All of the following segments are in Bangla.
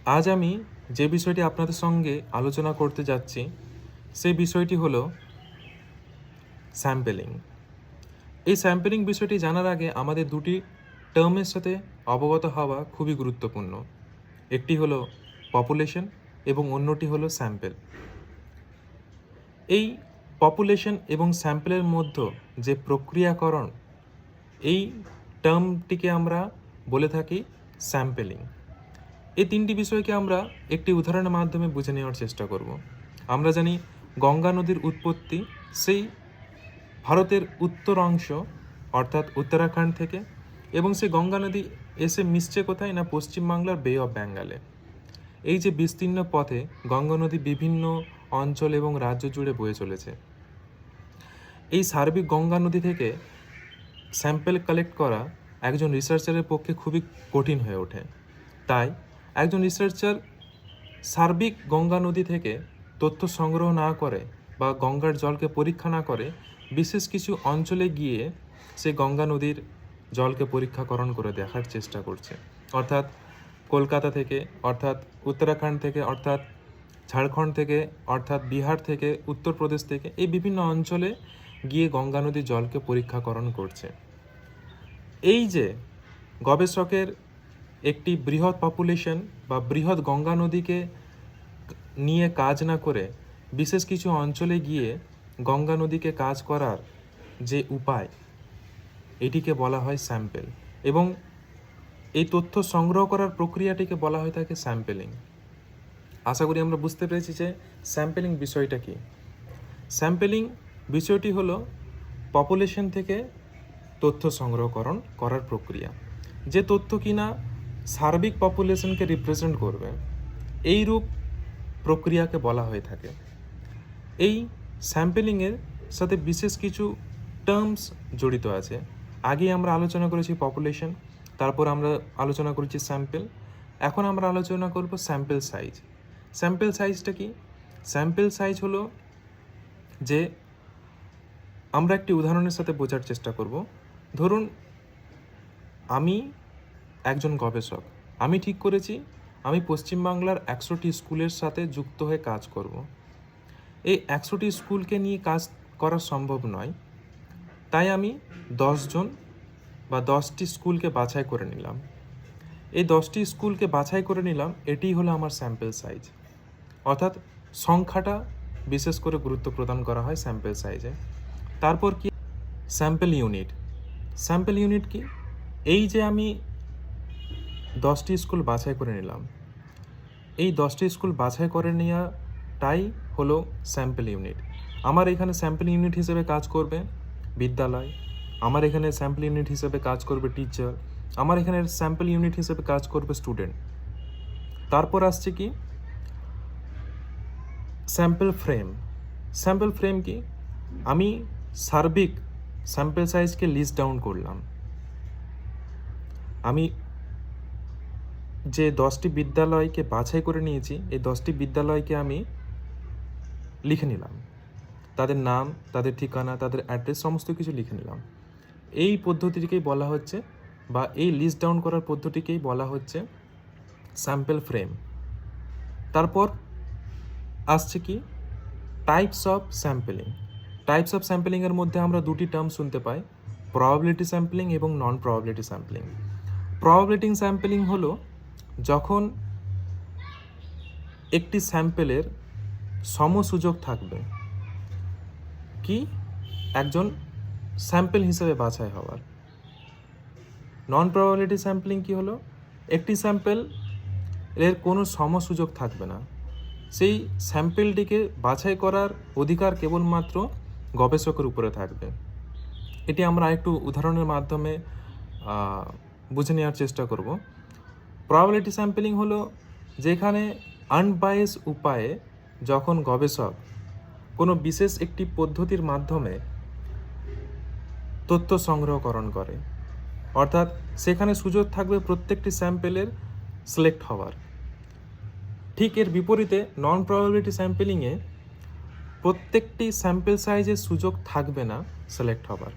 আজ আমি যে বিষয়টি আপনাদের সঙ্গে আলোচনা করতে যাচ্ছি সেই বিষয়টি হলো স্যাম্পেলিং। এই স্যাম্পেলিং বিষয়টি জানার আগে আমাদের দুটি টার্মের সাথে অবগত হওয়া খুবই গুরুত্বপূর্ণ। একটি হলো পপুলেশন এবং অন্যটি হলো স্যাম্পেল। এই পপুলেশন এবং স্যাম্পেলের মধ্যে যে প্রক্রিয়াকরণ, এই টার্মটিকে আমরা বলে থাকি স্যাম্পেলিং। এই তিনটি বিষয়কে আমরা একটি উদাহরণের মাধ্যমে বুঝে নেওয়ার চেষ্টা করব। আমরা জানি গঙ্গা নদীর উৎপত্তি সেই ভারতের উত্তর অংশ অর্থাৎ উত্তরাখণ্ড থেকে, এবং সেই গঙ্গা নদী এসে মিশছে কোথায় না পশ্চিমবাংলার বে অফ বেঙ্গলে। এই যে বিস্তীর্ণ পথে গঙ্গা নদী বিভিন্ন অঞ্চল এবং রাজ্য জুড়ে বয়ে চলেছে। এই সার্বিক গঙ্গা নদী থেকে স্যাম্পেল কালেক্ট করা একজন রিসার্চারের পক্ষে খুবই কঠিন হয়ে ওঠে। তাই একজন রিসার্চার সার্বিক গঙ্গা নদী থেকে তথ্য সংগ্রহ না করে বা গঙ্গার জলকে পরীক্ষা না করে বিশেষ কিছু অঞ্চলে গিয়ে সে গঙ্গা নদীর জলকে পরীক্ষাকরণ করে দেখার চেষ্টা করছে। অর্থাৎ কলকাতা থেকে, অর্থাৎ উত্তরাখণ্ড থেকে, অর্থাৎ ঝাড়খণ্ড থেকে, অর্থাৎ বিহার থেকে, উত্তরপ্রদেশ থেকে, এই বিভিন্ন অঞ্চলে গিয়ে গঙ্গা নদীর জলকে পরীক্ষাকরণ করছে। এই যে গবেষকের একটি বৃহৎ পপুলেশন বা বৃহৎ গঙ্গা নদীকে নিয়ে কাজ না করে বিশেষ কিছু অঞ্চলে গিয়ে গঙ্গা নদীকে কাজ করার যে উপায়, এটিকে বলা হয় স্যাম্পেল, এবং এই তথ্য সংগ্রহ করার প্রক্রিয়াটিকে বলা হয়ে থাকে স্যাম্পেলিং। আশা করি আমরা বুঝতে পেরেছি যে স্যাম্পেলিং বিষয়টা কি। স্যাম্পেলিং বিষয়টি হলো পপুলেশন থেকে তথ্য সংগ্রহকরণ করার প্রক্রিয়া, যে তথ্য কিনা সার্বিক পপুলেশনকে রিপ্রেজেন্ট করবে, এই রূপ প্রক্রিয়াকে বলা হয়ে থাকে। এই স্যাম্পেলিংয়ের সাথে বিশেষ কিছু টার্মস জড়িত আছে। আগে আমরা আলোচনা করেছি পপুলেশন, তারপর আমরা আলোচনা করেছি স্যাম্পেল, এখন আমরা আলোচনা করব স্যাম্পেল সাইজ। স্যাম্পেল সাইজটা কি? স্যাম্পেল সাইজ হলো যে, আমরা একটি উদাহরণের সাথে বোঝার চেষ্টা করব। ধরুন আমি একজন গবেষক, আমি ঠিক করেছি আমি পশ্চিমবাংলার 100টি স্কুলের সাথে যুক্ত হয়ে কাজ করব। এই 100টি স্কুলকে নিয়ে কাজ করা সম্ভব নয়, তাই আমি 10 জন বা 10টি স্কুলকে বাছাই করে নিলাম। এই 10টি স্কুলকে বাছাই করে নিলাম, এটি হলো আমার স্যাম্পেল সাইজ। অর্থাৎ সংখ্যাটা বিশেষ করে গুরুত্ব প্রদান করা হয় স্যাম্পেল সাইজে। তারপর কি? Sample unit. স্যাম্পেল ইউনিট কি? এই যে আমি 10টি স্কুল বাছাই করে নিলাম, এই 10টি স্কুল বাছাই করে নেওয়াটাই হলো স্যাম্পেল ইউনিট। আমার এখানে স্যাম্পেল ইউনিট হিসেবে কাজ করবে বিদ্যালয়, আমার এখানে স্যাম্পেল ইউনিট হিসেবে কাজ করবে টিচার, আমার এখানে স্যাম্পেল ইউনিট হিসেবে কাজ করবে স্টুডেন্ট। তারপর আসছে কি? Sample frame. স্যাম্পেল ফ্রেম কি? আমি সার্বিক স্যাম্পেল সাইজকে লিস্ট ডাউন করলাম। আমি যে 10টি বিদ্যালয়কে বাছাই করে নিয়েছি, এই 10টি বিদ্যালয়কে আমি লিখে নিলাম, তাদের নাম, তাদের ঠিকানা, তাদের অ্যাড্রেস সমস্ত কিছু লিখে নিলাম। এই পদ্ধতিটিকেই বলা হচ্ছে, বা এই লিস্ট ডাউন করার পদ্ধতিকেই বলা হচ্ছে স্যাম্পেল ফ্রেম। তারপর আসছে কি? Types of sampling. Types of স্যাম্পেলিংয়ের মধ্যে আমরা দুটি টার্ম শুনতে পাই, প্রবাবিলিটি স্যাম্পলিং এবং non probability sampling. Probability sampling হলো যখন একটি স্যাম্পেলের সমসুযোগ থাকবে কি একজন স্যাম্পেল হিসেবে বাছাই হওয়ার। নন প্রবাবিলিটি স্যাম্পলিং কি হলো? একটি স্যাম্পেল এর কোনো সমসুযোগ থাকবে না, সেই স্যাম্পেলটিকে বাছাই করার অধিকার কেবলমাত্র গবেষকের উপরে থাকবে। এটি আমরা একটু উদাহরণের মাধ্যমে বুঝে নেওয়ার চেষ্টা করব। প্রবাবিলিটি স্যাম্পলিং হলো যেখানে আনবায়াস উপায়ে যখন গবেষক কোনো বিশেষ একটি পদ্ধতির মাধ্যমে তথ্য সংগ্রহকরণ করে, অর্থাৎ সেখানে সুযোগ থাকবে প্রত্যেকটি স্যাম্পেলের সিলেক্ট হওয়ার। ঠিক এর বিপরীতে নন প্রবাবিলিটি স্যাম্পেলিংয়ে প্রত্যেকটি স্যাম্পেল সাইজের সুযোগ থাকবে না সিলেক্ট হবার।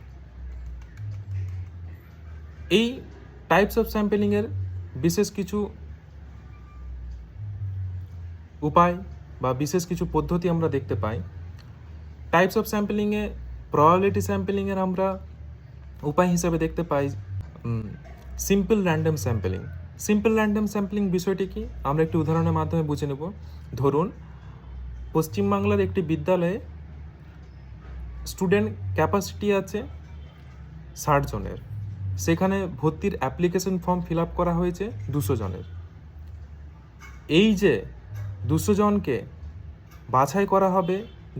এই টাইপস অফ স্যাম্পেলিংয়ের বিশেষ কিছু উপায় বা বিশেষ কিছু পদ্ধতি আমরা দেখতে পাই। টাইপস অফ স্যাম্পলিংয়ে প্রবাবিলিটি স্যাম্পলিংয়ের আমরা উপায় হিসাবে দেখতে পাই simple random sampling. Simple random sampling বিষয়টি কি আমরা একটি উদাহরণের মাধ্যমে বুঝে নেব। ধরুন পশ্চিমবাংলার একটি বিদ্যালয়ে স্টুডেন্ট ক্যাপাসিটি আছে 60 জনের, সেখানে ভর্তির অ্যাপ্লিকেশন ফর্ম ফিল আপ করা হয়েছে 200 জনের। এই যে 200 জনকে বাছাই করা হবে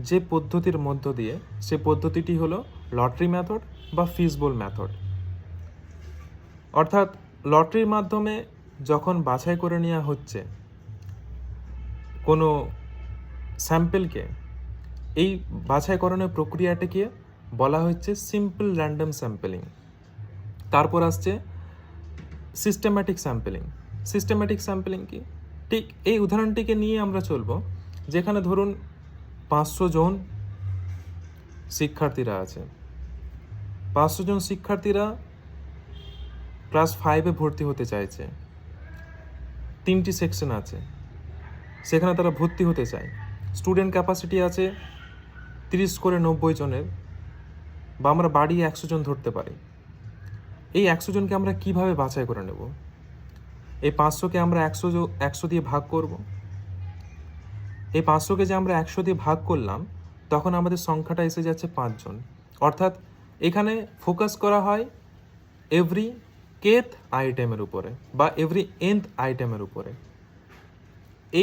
যে পদ্ধতির মধ্য দিয়ে, সে পদ্ধতিটি হলো লটারি মেথড বা ফিজবল মেথড। অর্থাৎ লটারির মাধ্যমে যখন বাছাই করে নেওয়া হচ্ছে কোনো স্যাম্পেলকে, এই বাছাইকরণের প্রক্রিয়াটিকে বলা হচ্ছে সিম্পল র্যান্ডম স্যাম্পলিং। তারপর আসছে সিস্টেম্যাটিক স্যাম্পলিং। সিস্টেম্যাটিক স্যাম্পলিং কি? ঠিক এই উদাহরণটিকে নিয়ে আমরা চলব, যেখানে ধরুন 500 জন শিক্ষার্থীরা আছে। 500 জন শিক্ষার্থীরা ক্লাস 5-এ ভর্তি হতে চাইছে। 3টি সেকশন আছে, সেখানে তারা ভর্তি হতে চায়। স্টুডেন্ট ক্যাপাসিটি আছে 30 করে 90 জনের, বা আমরা বাড়িয়ে 100 জন ধরতে পারি। এই 100 জনকে আমরা কিভাবে বাছাই করে নেব? এই 500কে আমরা 100 দিয়ে ভাগ করব। এই 500কে যে আমরা 100 দিয়ে ভাগ করলাম, তখন আমাদের সংখ্যাটা এসে যাচ্ছে 5 জন। অর্থাৎ এখানে ফোকাস করা হয় এভরি কেথ আইটেমের উপরে বা এভরি nth আইটেমের উপরে।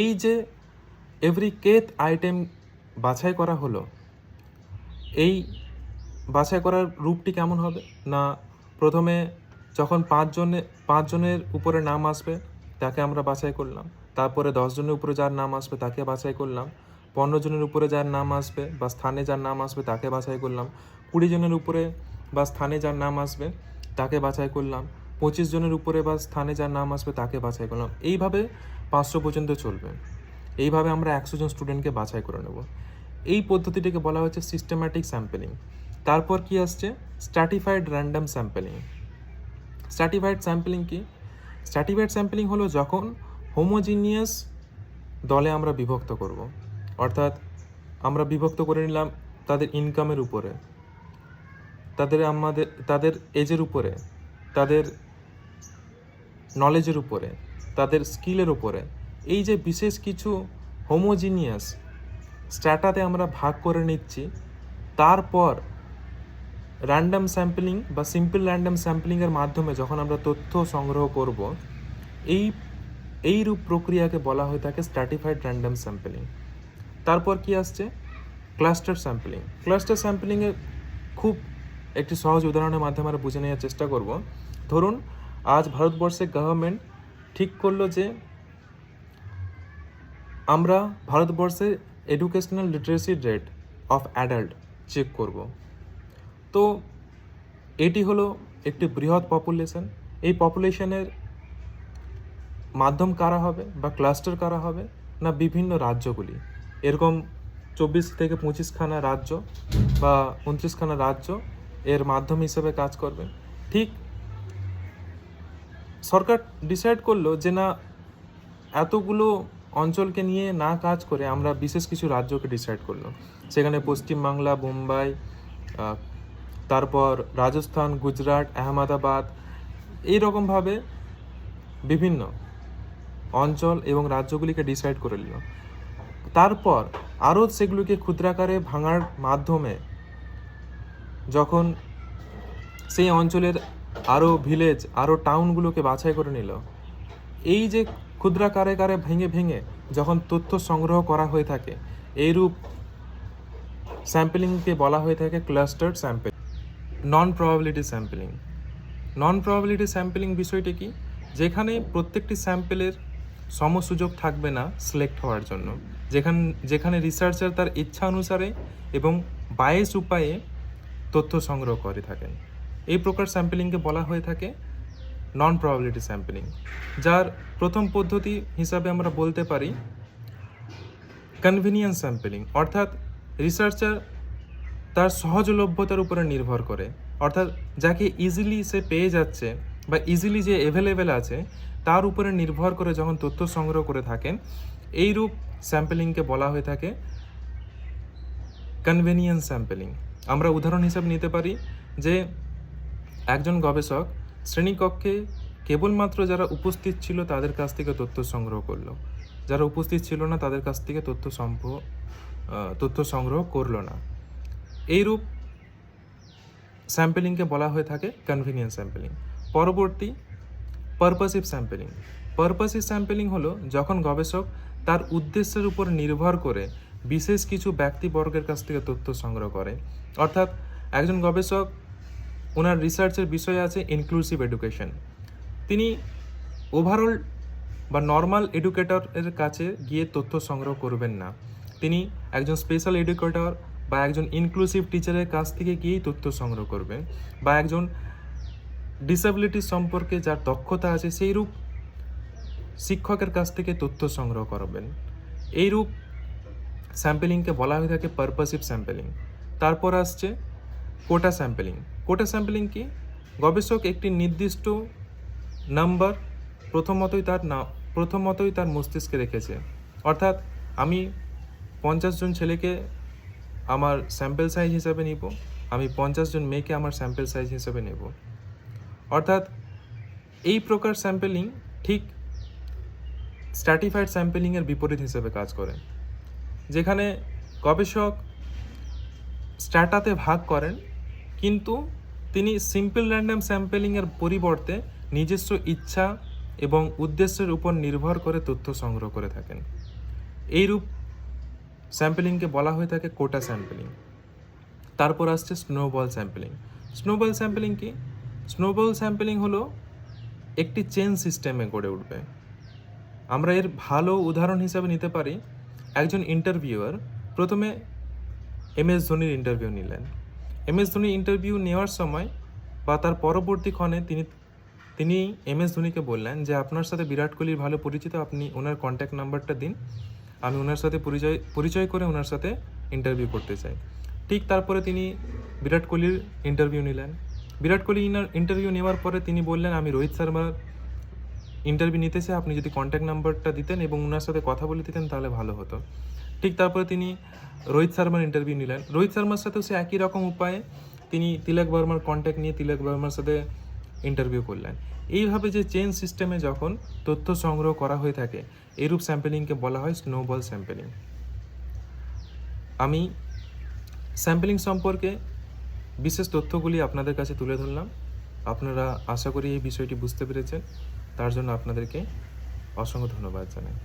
এই যে এভরি কেথ আইটেম বাছাই করা হলো, এই বাছাই করার রূপটি কেমন হবে না, প্রথমে যখন 5 জনের উপরে নাম আসবে তাকে আমরা বাছাই করলাম, তারপরে 10 জনের উপরে যার নাম আসবে তাকে বাছাই করলাম, 15 জনের উপরে যার নাম আসবে বা স্থানে যার নাম আসবে তাকে বাছাই করলাম, 20 জনের উপরে বা স্থানে যার নাম আসবে তাকে বাছাই করলাম, 25 জনের উপরে বা স্থানে যার নাম আসবে তাকে বাছাই করলাম। এইভাবে 500 পর্যন্ত চলবে। এইভাবে আমরা 100 জন স্টুডেন্টকে বাছাই করে নেব। এই পদ্ধতিটিকে বলা হচ্ছে সিস্টেম্যাটিক স্যাম্পলিং। তারপর কি আসছে? Stratified random sampling. Stratified sampling কি? স্ট্র্যাটিফাইড স্যাম্পলিং হলো যখন হোমোজিনিয়াস দলে আমরা বিভক্ত করব। অর্থাৎ আমরা বিভক্ত করে নিলাম তাদের ইনকামের উপরে, তাদের এজের উপরে, তাদের নলেজের উপরে, তাদের স্কিলের উপরে। এই যে বিশেষ কিছু হোমোজিনিয়াস স্ট্র্যাটাতে আমরা ভাগ করে নিচ্ছি, তারপর র্যান্ডম স্যাম্পলিং বা সিম্পল র্যান্ডম স্যাম্পলিংয়ের মাধ্যমে যখন আমরা তথ্য সংগ্রহ করব, এই রূপ প্রক্রিয়াকে বলা হয়ে থাকে স্ট্র্যাটিফাইড র্যান্ডম স্যাম্পলিং। তারপর কি আসছে? Cluster sampling. ক্লাস্টার স্যাম্পলিংয়ের খুব একটি সহজ উদাহরণের মাধ্যমে আমরা বুঝে নেওয়ার চেষ্টা করব। ধরুন আজ ভারতবর্ষের গভর্নমেন্ট ঠিক করলো যে আমরা ভারতবর্ষের educational literacy rate of adult check করব। তো এটি হলো একটি বৃহৎ পপুলেশন। এই পপুলেশনের মাধ্যম কারা হবে বা ক্লাস্টার কারা হবে না, বিভিন্ন রাজ্যগুলি। এরকম 24 থেকে 25খানা রাজ্য বা 29খানা রাজ্য এর মাধ্যম হিসেবে কাজ করবে। ঠিক সরকার ডিসাইড করলো যে না, এতগুলো অঞ্চলকে নিয়ে না কাজ করে আমরা বিশেষ কিছু রাজ্যকে ডিসাইড করলো। সেখানে পশ্চিমবাংলা, মুম্বাই, তারপর রাজস্থান, গুজরাট, আহমেদাবাদ, এইরকমভাবে বিভিন্ন অঞ্চল এবং রাজ্যগুলিকে ডিসাইড করে নিল। তারপর আরও সেগুলিকে ক্ষুদ্রাকারে ভাঙার মাধ্যমে যখন সেই অঞ্চলের আরও ভিলেজ, আরও টাউনগুলোকে বাছাই করে নিল, এই যে ক্ষুদ্রাকারে ভেঙে ভেঙে যখন তথ্য সংগ্রহ করা হয়ে থাকে, এইরূপ স্যাম্পলিংকে বলা হয়ে থাকে ক্লাস্টার্ড স্যাম্পলিং। নন প্রবাবিলিটি স্যাম্পলিং। নন প্রবাবিলিটি স্যাম্পলিং বিষয়টি কি? যেখানে প্রত্যেকটি স্যাম্পেলের সমসুযোগ থাকবে না সিলেক্ট হওয়ার জন্য, যেখানে রিসার্চার তার ইচ্ছা অনুসারে এবং বায়াস উপায়ে তথ্য সংগ্রহ করে থাকেন। এই প্রকার স্যাম্পলিংকে বলা হয়ে থাকে নন প্রবাবিলিটি স্যাম্পলিং, যার প্রথম পদ্ধতি হিসাবে আমরা বলতে পারি কনভিনিয়েন্স স্যাম্পলিং। অর্থাৎ রিসার্চার তার সহজলভ্যতার উপরে নির্ভর করে, অর্থাৎ যাকে ইজিলি সে পেয়ে যাচ্ছে বা ইজিলি যে অ্যাভেলেবেল আছে তার উপরে নির্ভর করে যখন তথ্য সংগ্রহ করে থাকেন, এইরূপ স্যাম্পেলিংকে বলা হয়ে থাকে কনভেনিয়েন্স স্যাম্পেলিং। আমরা উদাহরণ হিসাবে নিতে পারি যে একজন গবেষক শ্রেণীকক্ষে কেবলমাত্র যারা উপস্থিত ছিল তাদের কাছ থেকে তথ্য সংগ্রহ করলো, যারা উপস্থিত ছিল না তাদের কাছ থেকে তথ্য সংগ্রহ করলো না। এইরূপ স্যাম্পেলিংকে বলা হয়ে থাকে কনভেনিয়েন্স স্যাম্পেলিং। পরবর্তী পারপাসিভ স্যাম্পেলিং। পারপাসিভ স্যাম্পেলিং হলো যখন গবেষক তার উদ্দেশ্যের উপর নির্ভর করে বিশেষ কিছু ব্যক্তিবর্গের কাছ থেকে তথ্য সংগ্রহ করে। অর্থাৎ একজন গবেষক ওনার রিসার্চের বিষয় আছে ইনক্লুসিভ এডুকেশন, তিনি ওভারঅল বা নর্মাল এডুকেটরের কাছে গিয়ে তথ্য সংগ্রহ করবেন না, তিনি একজন স্পেশাল এডুকেটর বা একজন ইনক্লুসিভ টিচারের কাছ থেকে গিয়েই তথ্য সংগ্রহ করবেন, বা একজন ডিসেবিলিটি সম্পর্কে যার দক্ষতা আছে সেইরূপ শিক্ষকের কাছ থেকে তথ্য সংগ্রহ করবেন। এইরূপ স্যাম্পেলিংকে বলা হয়ে থাকে পারপাসিভ স্যাম্পেলিং। তারপর আসছে কোটা স্যাম্পেলিং। কোটা স্যাম্পেলিং কি? গবেষক একটি নির্দিষ্ট নাম্বার প্রথমতই তার মস্তিষ্কে রেখেছে। অর্থাৎ আমি 50 জন ছেলেকে আমার স্যাম্পেল সাইজ হিসাবে নিব, আমি 50 জন মেয়েকে আমার স্যাম্পেল সাইজ হিসাবে নেব। অর্থাৎ এই প্রকার স্যাম্পেলিং ঠিক স্ট্র্যাটিফাইড স্যাম্পেলিংয়ের বিপরীত হিসেবে কাজ করে, যেখানে গবেষক স্ট্র্যাটাতে ভাগ করেন, কিন্তু তিনি সিম্পল র্যান্ডম স্যাম্পেলিংয়ের পরিবর্তে নিজস্ব ইচ্ছা এবং উদ্দেশ্যের উপর নির্ভর করে তথ্য সংগ্রহ করে থাকেন। এইরূপ স্যাম্পেলিংকে বলা হয়ে থাকে কোটা স্যাম্পেলিং। তারপর আসছে স্নোবল স্যাম্পেলিং। স্নোবল স্যাম্পেলিং কি? স্নোবল স্যাম্পেলিং হলো একটি চেন সিস্টেমে গড়ে উঠবে। আমরা এর ভালো উদাহরণ হিসাবে নিতে পারি, একজন ইন্টারভিউয়ার প্রথমে MS ধোনির ইন্টারভিউ নিলেন। MS ধোনির ইন্টারভিউ নেওয়ার সময় বা তার পরবর্তী ক্ষণে তিনি MS ধোনিকে বললেন যে আপনার সাথে বিরাট কোহলির ভালো পরিচিত, আপনি ওনার কন্ট্যাক্ট নাম্বারটা দিন, আমি ওনার সাথে পরিচয় করে ওনার সাথে ইন্টারভিউ করতে চাই। ঠিক তারপরে তিনি বিরাট কোহলির ইন্টারভিউ নিলেন। বিরাট কোহলি ইন্টারভিউ নেওয়ার পরে তিনি বললেন আমি রোহিত শর্মার ইন্টারভিউ নিতে চাই, আপনি যদি কন্ট্যাক্ট নাম্বারটা দিতেন এবং ওনার সাথে কথা বলে দিতেন তাহলে ভালো হতো। ঠিক তারপরে তিনি রোহিত শর্মার ইন্টারভিউ নিলেন। রোহিত শর্মার সাথেও সে একই রকম উপায়ে তিনি তিলক বর্মার কন্ট্যাক্ট নিয়ে তিলক বর্মার সাথে ইন্টারভিউ করলেন। এইভাবে যে চেন সিস্টেমে যখন তথ্য সংগ্রহ করা হয়ে থাকে, এইরূপ স্যাম্পেলিংকে বলা হয় স্নোবল স্যাম্পেলিং। আমি স্যাম্পেলিং সম্পর্কে বিশেষ তথ্যগুলি আপনাদের কাছে তুলে ধরলাম। আপনারা আশা করি এই বিষয়টি বুঝতে পেরেছেন, তার জন্য আপনাদেরকে অসংখ্য ধন্যবাদ জানাই।